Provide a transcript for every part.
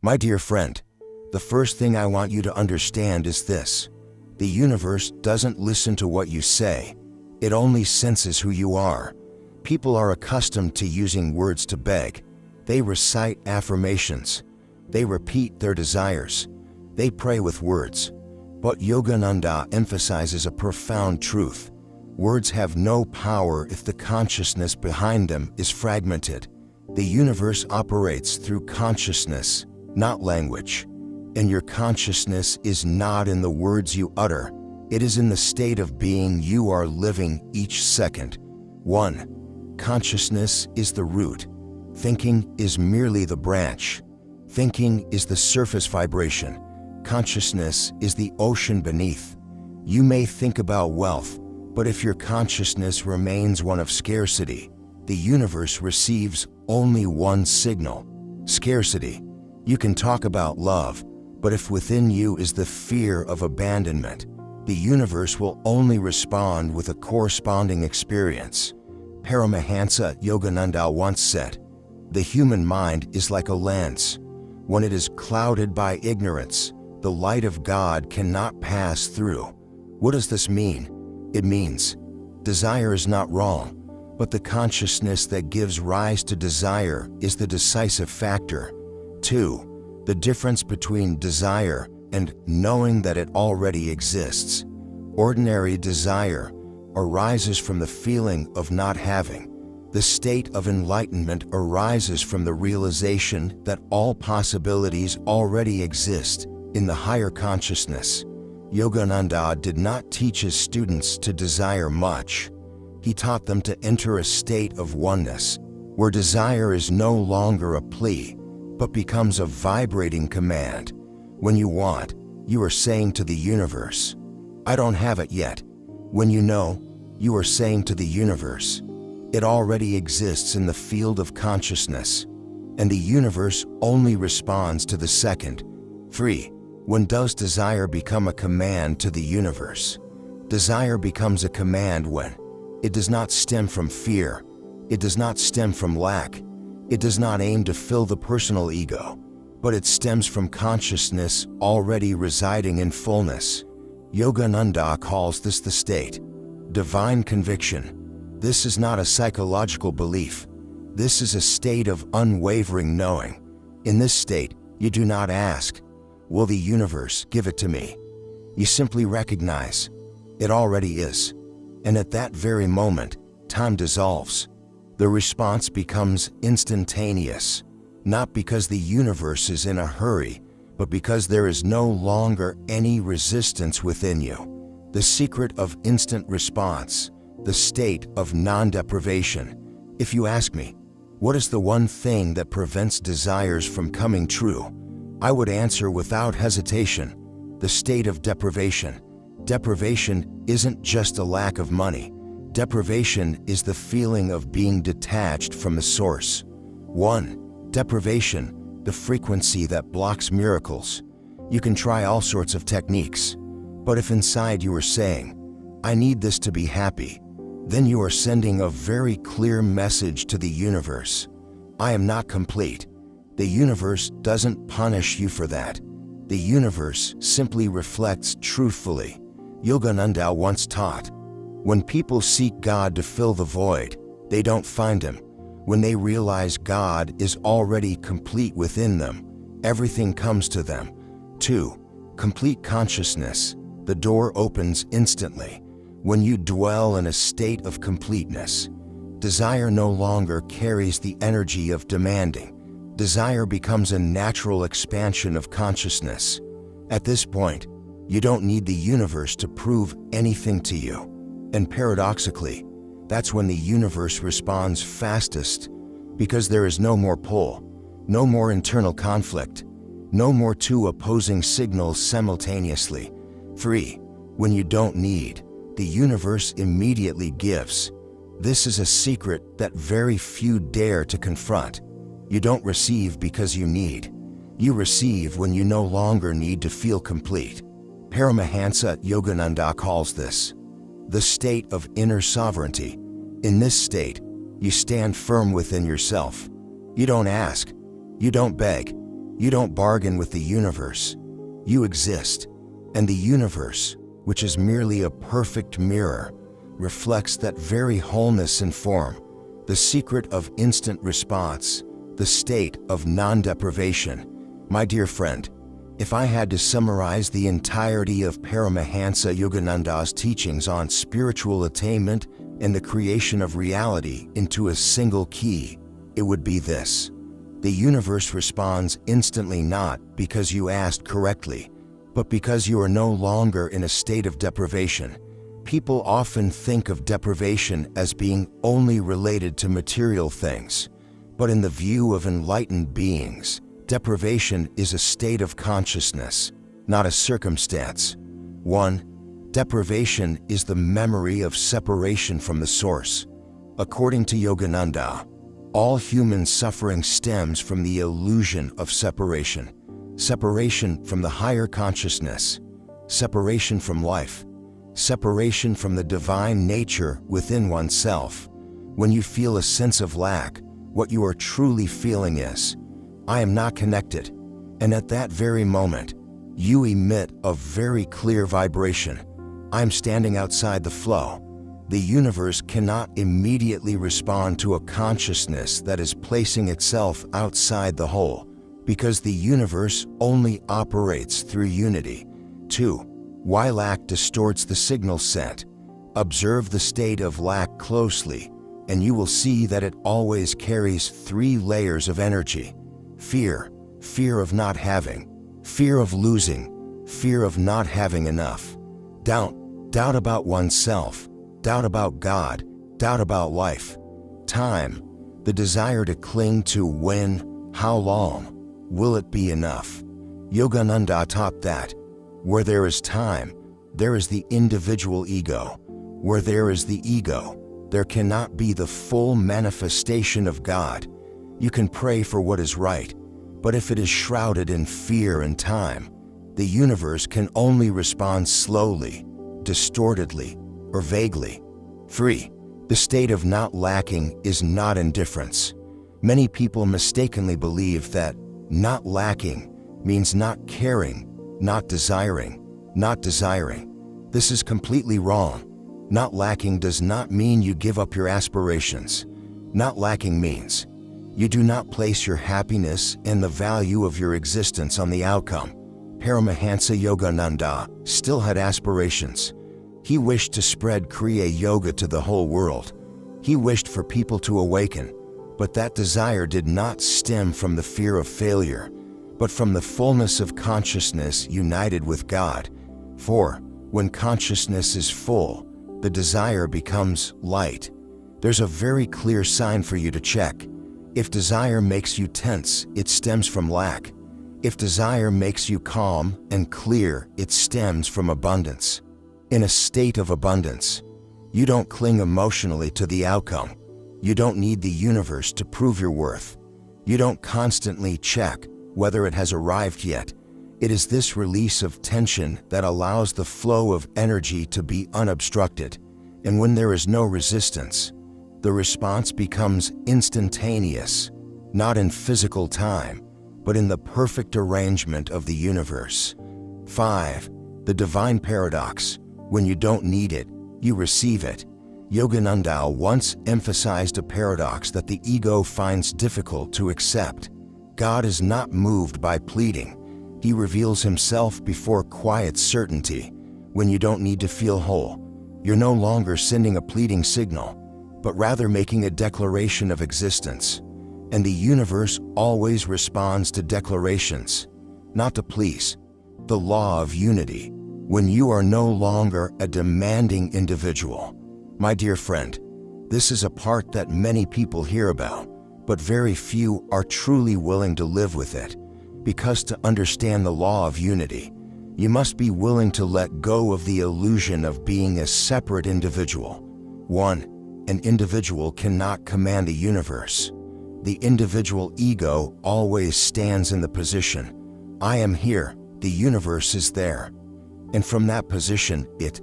My dear friend, the first thing I want you to understand is this. The universe doesn't listen to what you say. It only senses who you are. People are accustomed to using words to beg. They recite affirmations. They repeat their desires. They pray with words. But Yogananda emphasizes a profound truth. Words have no power if the consciousness behind them is fragmented. The universe operates through consciousness, not language. And your consciousness is not in the words you utter. It is in the state of being you are living each second. 1. Consciousness is the root. Thinking is merely the branch. Thinking is the surface vibration. Consciousness is the ocean beneath. You may think about wealth, but if your consciousness remains one of scarcity, the universe receives only one signal: scarcity. You can talk about love, but if within you is the fear of abandonment, the universe will only respond with a corresponding experience. Paramahansa Yogananda once said, "The human mind is like a lens. When it is clouded by ignorance, the light of God cannot pass through." What does this mean? It means desire is not wrong, but the consciousness that gives rise to desire is the decisive factor. 2. The difference between desire and knowing that it already exists. Ordinary desire arises from the feeling of not having. The state of enlightenment arises from the realization that all possibilities already exist in the higher consciousness. Yogananda did not teach his students to desire much. He taught them to enter a state of oneness, where desire is no longer a plea, but becomes a vibrating command. When you want, you are saying to the universe, "I don't have it yet." When you know, you are saying to the universe, "It already exists in the field of consciousness." And the universe only responds to the second. 3. When does desire become a command to the universe? Desire becomes a command when it does not stem from fear. It does not stem from lack. It does not aim to fill the personal ego, but it stems from consciousness already residing in fullness. Yogananda calls this the state. Divine conviction. This is not a psychological belief. This is a state of unwavering knowing. In this state, you do not ask, "Will the universe give it to me?" You simply recognize, it already is. And at that very moment, time dissolves. The response becomes instantaneous, not because the universe is in a hurry, but because there is no longer any resistance within you. The secret of instant response, the state of non-deprivation. If you ask me, what is the one thing that prevents desires from coming true? I would answer without hesitation, the state of deprivation. Deprivation isn't just a lack of money. Deprivation is the feeling of being detached from the source. 1. Deprivation, the frequency that blocks miracles. You can try all sorts of techniques, but if inside you are saying, "I need this to be happy," then you are sending a very clear message to the universe. I am not complete. The universe doesn't punish you for that. The universe simply reflects truthfully. Yogananda once taught, when people seek God to fill the void, they don't find Him. When they realize God is already complete within them, everything comes to them. 2. Complete consciousness. The door opens instantly. When you dwell in a state of completeness, desire no longer carries the energy of demanding. Desire becomes a natural expansion of consciousness. At this point, you don't need the universe to prove anything to you. And paradoxically, that's when the universe responds fastest, because there is no more pull, no more internal conflict, no more two opposing signals simultaneously. 3. When you don't need, the universe immediately gives. This is a secret that very few dare to confront. You don't receive because you need. You receive when you no longer need to feel complete. Paramahansa Yogananda calls this the state of inner sovereignty. In this state, you stand firm within yourself. You don't ask. You don't beg. You don't bargain with the universe. You exist, and the universe, which is merely a perfect mirror, reflects that very wholeness in form, the secret of instant response, the state of non-deprivation. My dear friend, if I had to summarize the entirety of Paramahansa Yogananda's teachings on spiritual attainment and the creation of reality into a single key, it would be this. The universe responds instantly not because you asked correctly, but because you are no longer in a state of deprivation. People often think of deprivation as being only related to material things, but in the view of enlightened beings, deprivation is a state of consciousness, not a circumstance. 1. Deprivation is the memory of separation from the source. According to Yogananda, all human suffering stems from the illusion of separation. Separation from the higher consciousness, separation from life, separation from the divine nature within oneself. When you feel a sense of lack, what you are truly feeling is, I am not connected. And at that very moment, you emit a very clear vibration. I am standing outside the flow. The universe cannot immediately respond to a consciousness that is placing itself outside the whole, because the universe only operates through unity. 2. Why lack distorts the signal sent. Observe the state of lack closely, and you will see that it always carries 3 layers of energy. Fear, fear of not having, fear of losing, fear of not having enough. Doubt, doubt about oneself, doubt about God, doubt about life. Time, the desire to cling to when, how long, will it be enough? Yogananda taught that where there is time, there is the individual ego. Where there is the ego, there cannot be the full manifestation of God. You can pray for what is right, but if it is shrouded in fear and time, the universe can only respond slowly, distortedly, or vaguely. 3. The state of not lacking is not indifference. Many people mistakenly believe that not lacking means not caring, not desiring, not desiring. This is completely wrong. Not lacking does not mean you give up your aspirations. Not lacking means you do not place your happiness and the value of your existence on the outcome. Paramahansa Yogananda still had aspirations. He wished to spread Kriya Yoga to the whole world. He wished for people to awaken, but that desire did not stem from the fear of failure, but from the fullness of consciousness united with God. 4. When consciousness is full, the desire becomes light. There's a very clear sign for you to check. If desire makes you tense, it stems from lack. If desire makes you calm and clear, it stems from abundance. In a state of abundance, you don't cling emotionally to the outcome. You don't need the universe to prove your worth. You don't constantly check whether it has arrived yet. It is this release of tension that allows the flow of energy to be unobstructed. And when there is no resistance, the response becomes instantaneous, not in physical time, but in the perfect arrangement of the universe. 5. The divine paradox. When you don't need it, you receive it. Yogananda once emphasized a paradox that the ego finds difficult to accept. God is not moved by pleading. He reveals himself before quiet certainty. When you don't need to feel whole, you're no longer sending a pleading signal, but rather making a declaration of existence. And the universe always responds to declarations, not to pleas. The law of unity. When you are no longer a demanding individual. My dear friend, this is a part that many people hear about, but very few are truly willing to live with it. Because to understand the law of unity, you must be willing to let go of the illusion of being a separate individual. 1. An individual cannot command the universe. The individual ego always stands in the position, I am here, the universe is there. And from that position, it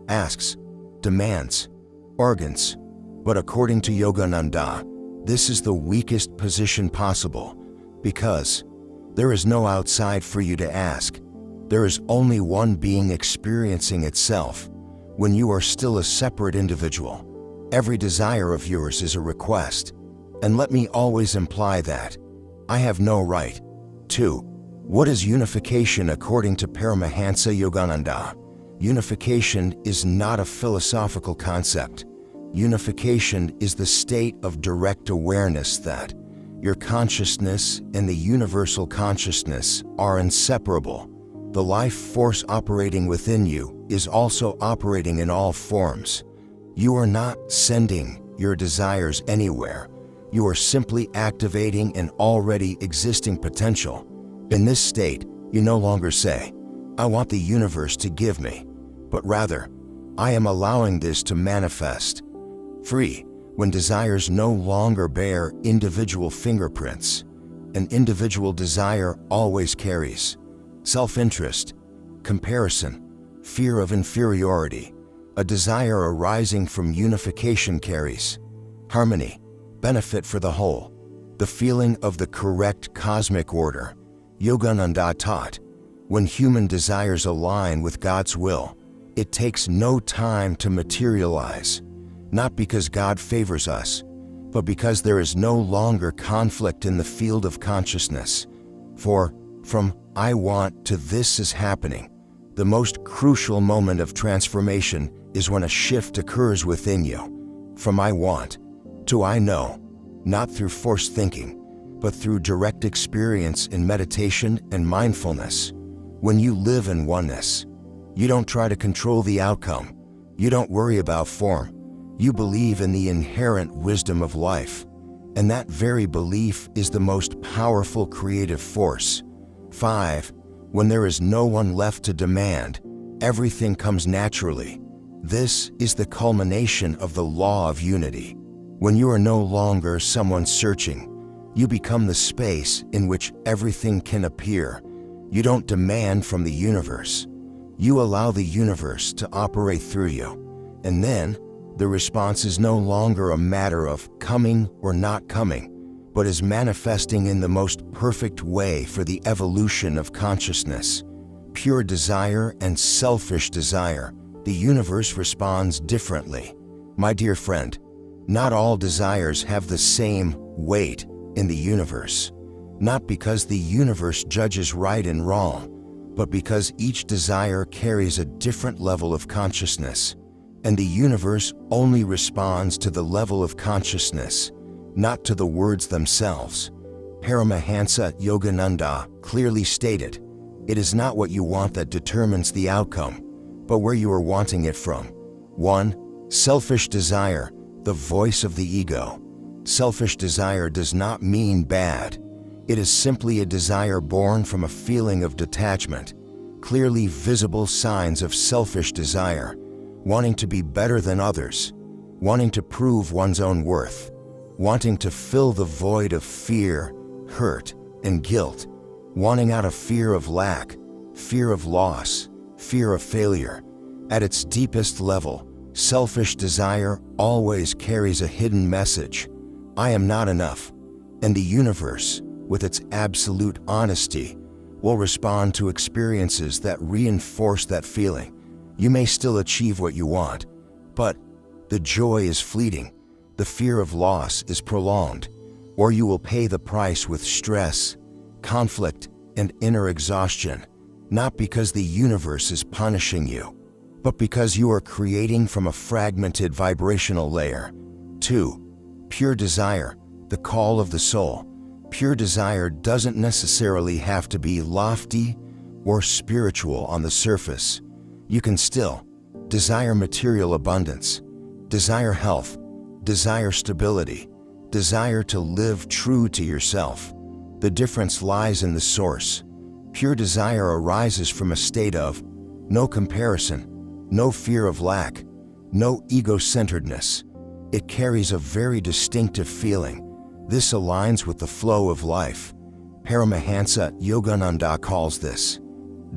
asks, demands, organs. But according to Yogananda, this is the weakest position possible, because There is no outside for you to ask. There is only one being experiencing itself. When you are still a separate individual, every desire of yours is a request. And let me always imply that I have no right to. What is unification according to Paramahansa Yogananda? Unification is not a philosophical concept. Unification is the state of direct awareness that your consciousness and the universal consciousness are inseparable. The life force operating within you is also operating in all forms. You are not sending your desires anywhere. You are simply activating an already existing potential. In this state, you no longer say, "I want the universe to give me," but rather, "I am allowing this to manifest." Free, when desires no longer bear individual fingerprints. An individual desire always carries self-interest, comparison, fear of inferiority. A desire arising from unification carries harmony, benefit for the whole, the feeling of the correct cosmic order. Yogananda taught, when human desires align with God's will, it takes no time to materialize, not because God favors us, but because there is no longer conflict in the field of consciousness. For, from "I want" to "this is happening," the most crucial moment of transformation is when a shift occurs within you. From "I want" to "I know," not through forced thinking, but through direct experience in meditation and mindfulness. When you live in oneness, you don't try to control the outcome. You don't worry about form. You believe in the inherent wisdom of life. And that very belief is the most powerful creative force. 5. When there is no one left to demand, everything comes naturally. This is the culmination of the law of unity. When you are no longer someone searching, you become the space in which everything can appear. You don't demand from the universe. You allow the universe to operate through you. And then, the response is no longer a matter of coming or not coming, but is manifesting in the most perfect way for the evolution of consciousness. Pure desire and selfish desire, the universe responds differently. My dear friend, not all desires have the same weight in the universe. Not because the universe judges right and wrong, but because each desire carries a different level of consciousness. And the universe only responds to the level of consciousness, not to the words themselves. Paramahansa Yogananda clearly stated, it is not what you want that determines the outcome, but where you are wanting it from. 1. Selfish desire, the voice of the ego. Selfish desire does not mean bad. It is simply a desire born from a feeling of detachment. Clearly visible signs of selfish desire. Wanting to be better than others, wanting to prove one's own worth, wanting to fill the void of fear, hurt, and guilt, wanting out of fear of lack, fear of loss, fear of failure. At its deepest level, selfish desire always carries a hidden message. I am not enough. And the universe, with its absolute honesty, will respond to experiences that reinforce that feeling. You may still achieve what you want, but the joy is fleeting, the fear of loss is prolonged, or you will pay the price with stress, conflict, and inner exhaustion, not because the universe is punishing you, but because you are creating from a fragmented vibrational layer. 2. Pure desire, the call of the soul. Pure desire doesn't necessarily have to be lofty or spiritual on the surface. You can still desire material abundance, desire health, desire stability, desire to live true to yourself. The difference lies in the source. Pure desire arises from a state of no comparison, no fear of lack, no ego-centeredness. It carries a very distinctive feeling. This aligns with the flow of life. Paramahansa Yogananda calls this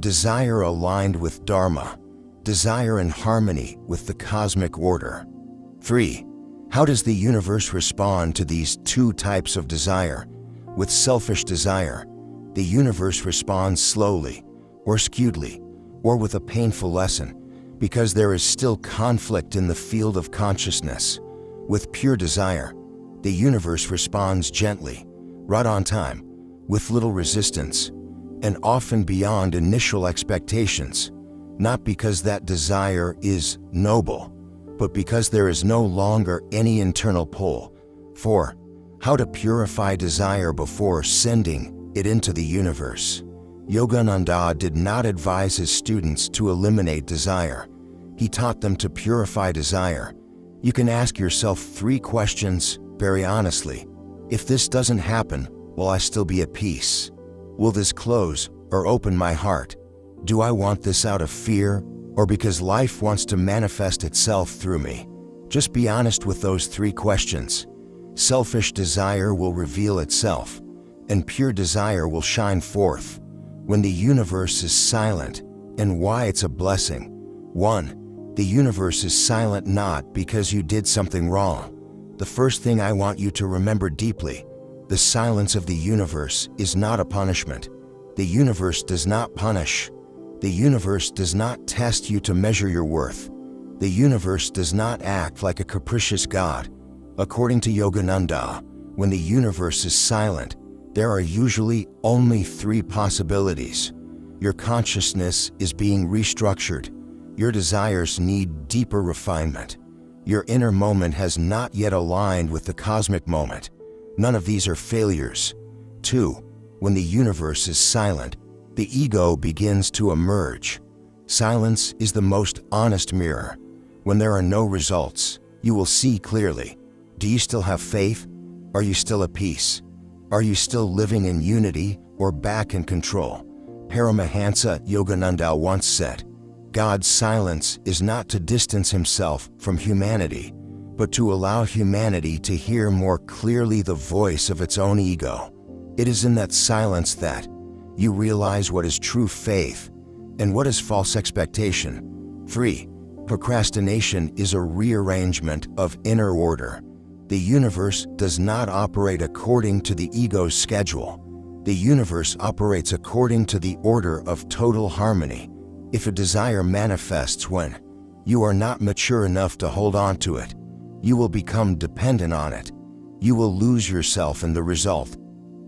desire aligned with Dharma, desire in harmony with the cosmic order. 3. How does the universe respond to these two types of desire? With selfish desire, The universe responds slowly, or skewedly, or with a painful lesson, because there is still conflict in the field of consciousness. With pure desire, the universe responds gently, right on time, with little resistance, and often beyond initial expectations, not because that desire is noble, but because there is no longer any internal pull. 4. How to purify desire before sending it into the universe. Yogananda did not advise his students to eliminate desire. He taught them to purify desire. You can ask yourself 3 questions very honestly. If this doesn't happen, will I still be at peace? Will this close or open my heart? Do I want this out of fear or because life wants to manifest itself through me? Just be honest with those 3 questions. Selfish desire will reveal itself, and pure desire will shine forth. When the universe is silent, and why it's a blessing. 1. The universe is silent not because you did something wrong. The first thing I want you to remember deeply: the silence of the universe is not a punishment. The universe does not punish. The universe does not test you to measure your worth. The universe does not act like a capricious God. According to Yogananda, when the universe is silent, there are usually only 3 possibilities. Your consciousness is being restructured. Your desires need deeper refinement. Your inner moment has not yet aligned with the cosmic moment. None of these are failures. 2. When the universe is silent, the ego begins to emerge. Silence is the most honest mirror. When there are no results, you will see clearly. Do you still have faith? Are you still at peace? Are you still living in unity or back in control? Paramahansa Yogananda once said, God's silence is not to distance himself from humanity, but to allow humanity to hear more clearly the voice of its own ego. It is in that silence that you realize what is true faith and what is false expectation. 3. Procrastination is a rearrangement of inner order. The universe does not operate according to the ego's schedule. The universe operates according to the order of total harmony. If a desire manifests when you are not mature enough to hold on to it, you will become dependent on it. You will lose yourself in the result.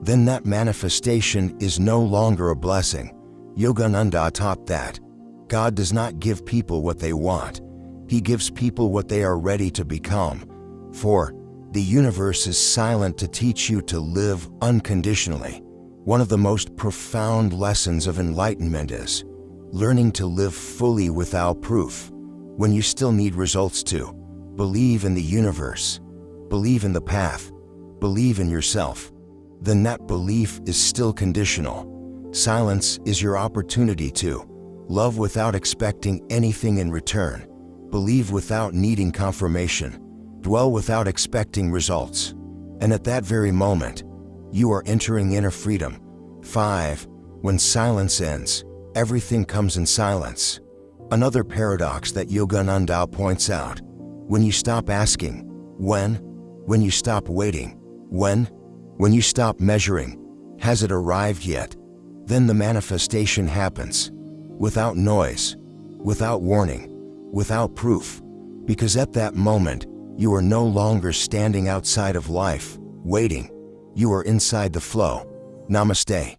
Then that manifestation is no longer a blessing. Yogananda taught that God does not give people what they want. He gives people what they are ready to become. 4. The universe is silent to teach you to live unconditionally. One of the most profound lessons of enlightenment is learning to live fully without proof. When you still need results to believe in the universe, believe in the path, believe in yourself, then that belief is still conditional. Silence is your opportunity to love without expecting anything in return, believe without needing confirmation, dwell without expecting results. And at that very moment, you are entering inner freedom. 5. When silence ends, everything comes in silence. Another paradox that Yogananda points out: when you stop asking, when you stop waiting, when you stop measuring, has it arrived yet? Then the manifestation happens, without noise, without warning, without proof, because at that moment, you are no longer standing outside of life, waiting. You are inside the flow. Namaste.